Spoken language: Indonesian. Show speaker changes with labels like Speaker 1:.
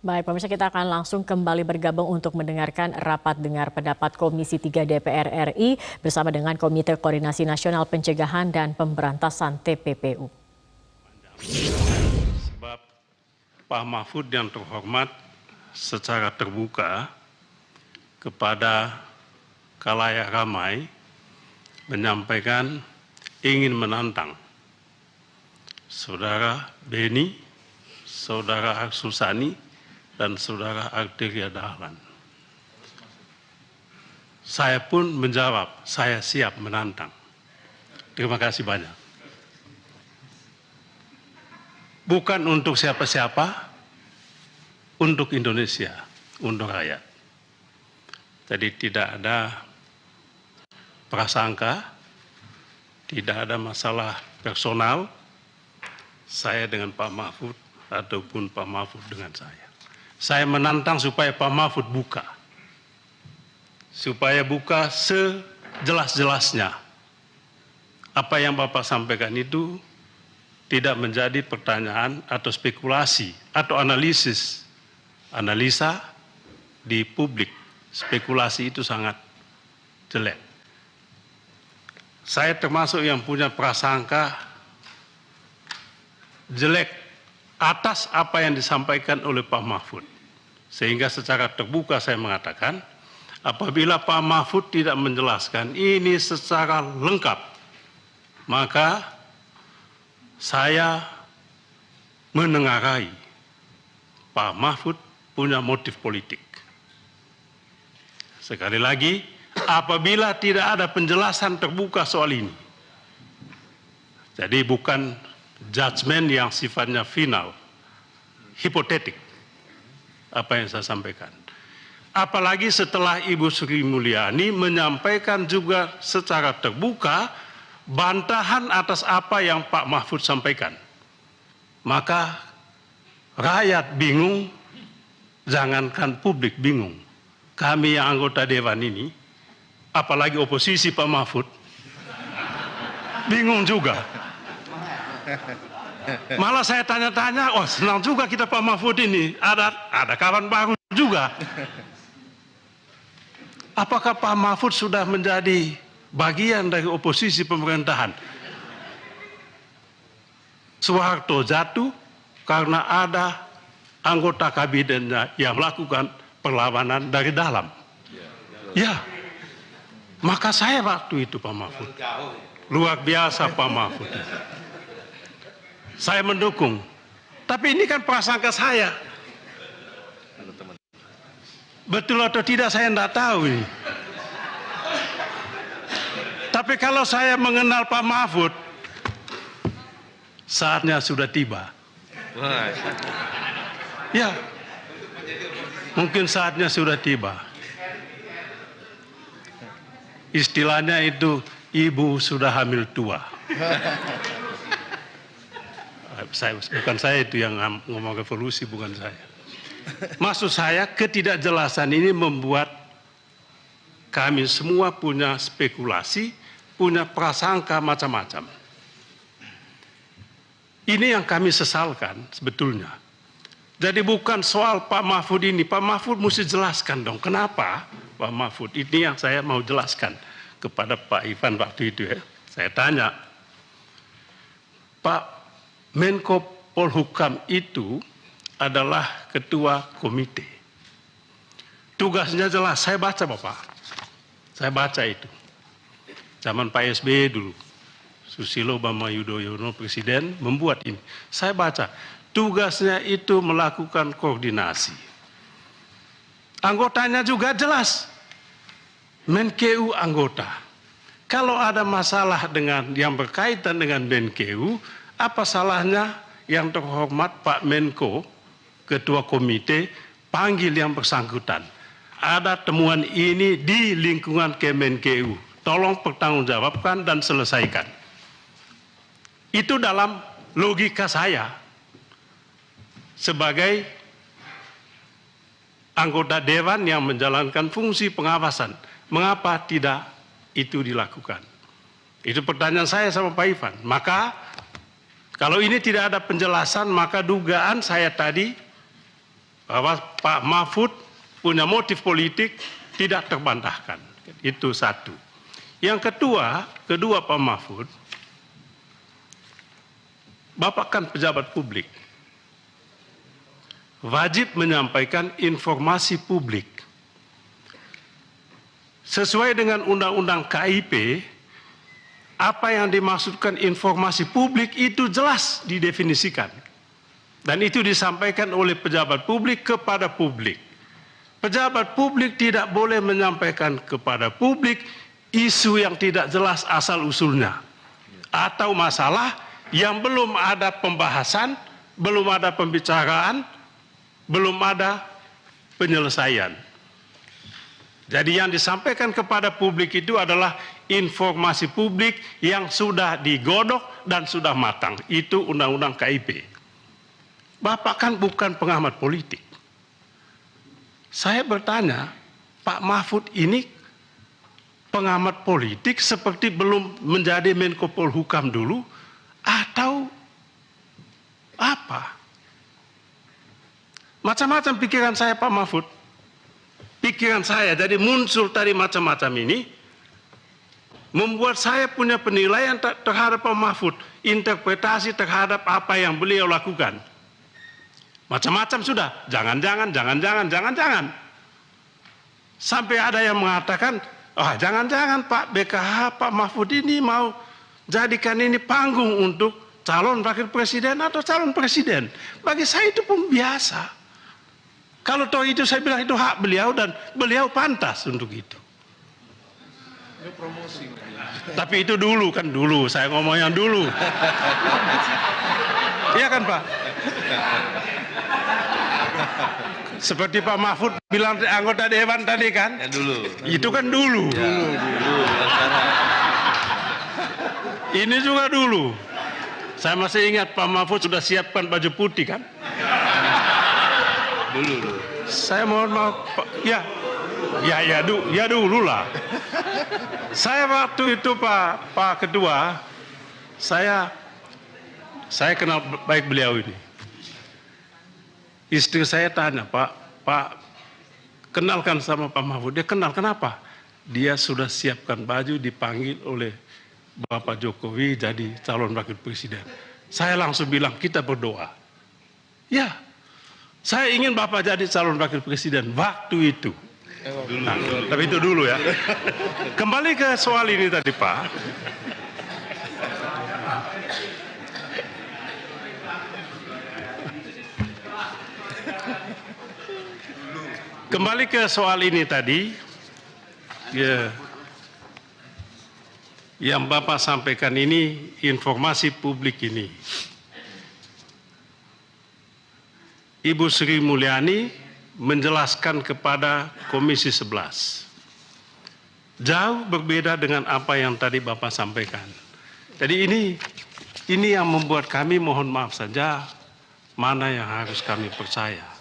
Speaker 1: Baik, pemirsa, kita akan langsung kembali bergabung untuk mendengarkan rapat dengar pendapat Komisi 3 DPR RI bersama dengan Komite Koordinasi Nasional Pencegahan dan Pemberantasan TPPU.
Speaker 2: Sebab Pak Mahfud yang terhormat secara terbuka kepada khalayak ramai menyampaikan ingin menantang Saudara Beni, Saudara Arsul Sani, dan Saudara Arteria Dahlan. Saya pun menjawab, saya siap menantang. Terima kasih banyak. Bukan untuk siapa-siapa, untuk Indonesia, untuk rakyat. Jadi tidak ada prasangka, tidak ada masalah personal, saya dengan Pak Mahfud ataupun Pak Mahfud dengan saya. Saya menantang supaya Pak Mahfud buka. Supaya buka sejelas-jelasnya. Apa yang Bapak sampaikan itu tidak menjadi pertanyaan atau spekulasi atau analisa di publik. Spekulasi itu sangat jelek. Saya termasuk yang punya prasangka jelek atas apa yang disampaikan oleh Pak Mahfud. Sehingga secara terbuka saya mengatakan, apabila Pak Mahfud tidak menjelaskan ini secara lengkap, maka saya menengarai Pak Mahfud punya motif politik. Sekali lagi, apabila tidak ada penjelasan terbuka soal ini, jadi bukan judgement yang sifatnya final, hipotetik, apa yang saya sampaikan. Apalagi setelah Ibu Sri Mulyani menyampaikan juga secara terbuka bantahan atas apa yang Pak Mahfud sampaikan. Maka rakyat bingung, jangankan publik bingung. Kami yang anggota Dewan ini, apalagi oposisi Pak Mahfud, bingung juga. Malah saya tanya-tanya, oh senang juga kita Pak Mahfud ini, ada kawan baru juga. Apakah Pak Mahfud sudah menjadi bagian dari oposisi pemerintahan? Soeharto jatuh karena ada anggota kabinetnya yang melakukan perlawanan dari dalam. Ya, maka saya waktu itu Pak Mahfud. Luar biasa Pak Mahfud. Saya mendukung. Tapi ini kan prasangka saya. Betul atau tidak saya tidak tahu ini. Tapi kalau saya mengenal Pak Mahfud, saatnya sudah tiba. Ya, mungkin saatnya sudah tiba. Istilahnya itu, ibu sudah hamil tua. Bukan saya itu yang ngomong revolusi, bukan saya. Maksud saya, ketidakjelasan ini membuat kami semua punya spekulasi, punya prasangka macam-macam. Ini yang kami sesalkan sebetulnya. Jadi bukan soal Pak Mahfud ini, Pak Mahfud mesti jelaskan dong, kenapa Pak Mahfud? Ini yang saya mau jelaskan kepada Pak Ivan waktu itu ya. Saya tanya, Pak Menko Polhukam itu adalah ketua komite. Tugasnya jelas, saya baca Bapak. Saya baca itu. Zaman Pak SBY dulu. Susilo Bambang Yudhoyono presiden membuat ini. Saya baca, tugasnya itu melakukan koordinasi. Anggotanya juga jelas. Menkeu anggota. Kalau ada masalah dengan yang berkaitan dengan Menkeu, apa salahnya yang terhormat Pak Menko, Ketua Komite, panggil yang bersangkutan. Ada temuan ini di lingkungan Kemenkeu. Tolong pertanggungjawabkan dan selesaikan. Itu dalam logika saya sebagai anggota dewan yang menjalankan fungsi pengawasan. Mengapa tidak itu dilakukan? Itu pertanyaan saya sama Pak Ivan. Maka kalau ini tidak ada penjelasan, maka dugaan saya tadi bahwa Pak Mahfud punya motif politik tidak terbantahkan. Itu satu. Yang kedua Pak Mahfud, Bapak kan pejabat publik, wajib menyampaikan informasi publik. Sesuai dengan Undang-Undang KIP, apa yang dimaksudkan informasi publik itu jelas didefinisikan. Dan itu disampaikan oleh pejabat publik kepada publik. Pejabat publik tidak boleh menyampaikan kepada publik isu yang tidak jelas asal-usulnya. Atau masalah yang belum ada pembahasan, belum ada pembicaraan, belum ada penyelesaian. Jadi yang disampaikan kepada publik itu adalah informasi publik yang sudah digodok dan sudah matang. Itu Undang-Undang KIP. Bapak kan bukan pengamat politik. Saya bertanya, Pak Mahfud ini pengamat politik seperti belum menjadi Menko Polhukam dulu atau apa? Macam-macam pikiran saya Pak Mahfud. Pikiran saya jadi muncul tadi macam-macam ini membuat saya punya penilaian terhadap Pak Mahfud, interpretasi terhadap apa yang beliau lakukan. Macam-macam sudah, jangan-jangan. Sampai ada yang mengatakan, jangan-jangan Pak BKH, Pak Mahfud ini mau jadikan ini panggung untuk calon wakil presiden atau calon presiden. Bagi saya itu pun biasa. Kalau toh itu saya bilang itu hak beliau dan beliau pantas untuk itu. Tapi itu dulu, saya ngomong yang dulu. Iya kan Pak? Seperti Pak Mahfud bilang anggota dewan tadi kan?
Speaker 3: Ya dulu.
Speaker 2: Itu kan dulu.
Speaker 3: Dulu.
Speaker 2: Ini juga dulu. Saya masih ingat Pak Mahfud sudah siapkan baju putih kan?
Speaker 3: Dulu.
Speaker 2: Saya mohon maaf, ya dulu lah. Saya waktu itu Pak Ketua, saya kenal baik beliau ini. Istri saya tanya, Pak, kenalkan sama Pak Mahfud. Dia kenal, kenapa? Dia sudah siapkan baju dipanggil oleh Bapak Jokowi jadi calon wakil presiden. Saya langsung bilang, kita berdoa. Ya, saya ingin Bapak jadi calon wakil presiden waktu itu. Tapi itu dulu ya. Kembali ke soal ini tadi Pak. Kembali ke soal ini tadi, ya, yang Bapak sampaikan ini informasi publik ini. Ibu Sri Mulyani menjelaskan kepada Komisi 11. Jauh berbeda dengan apa yang tadi Bapak sampaikan. Jadi ini yang membuat kami mohon maaf saja mana yang harus kami percaya.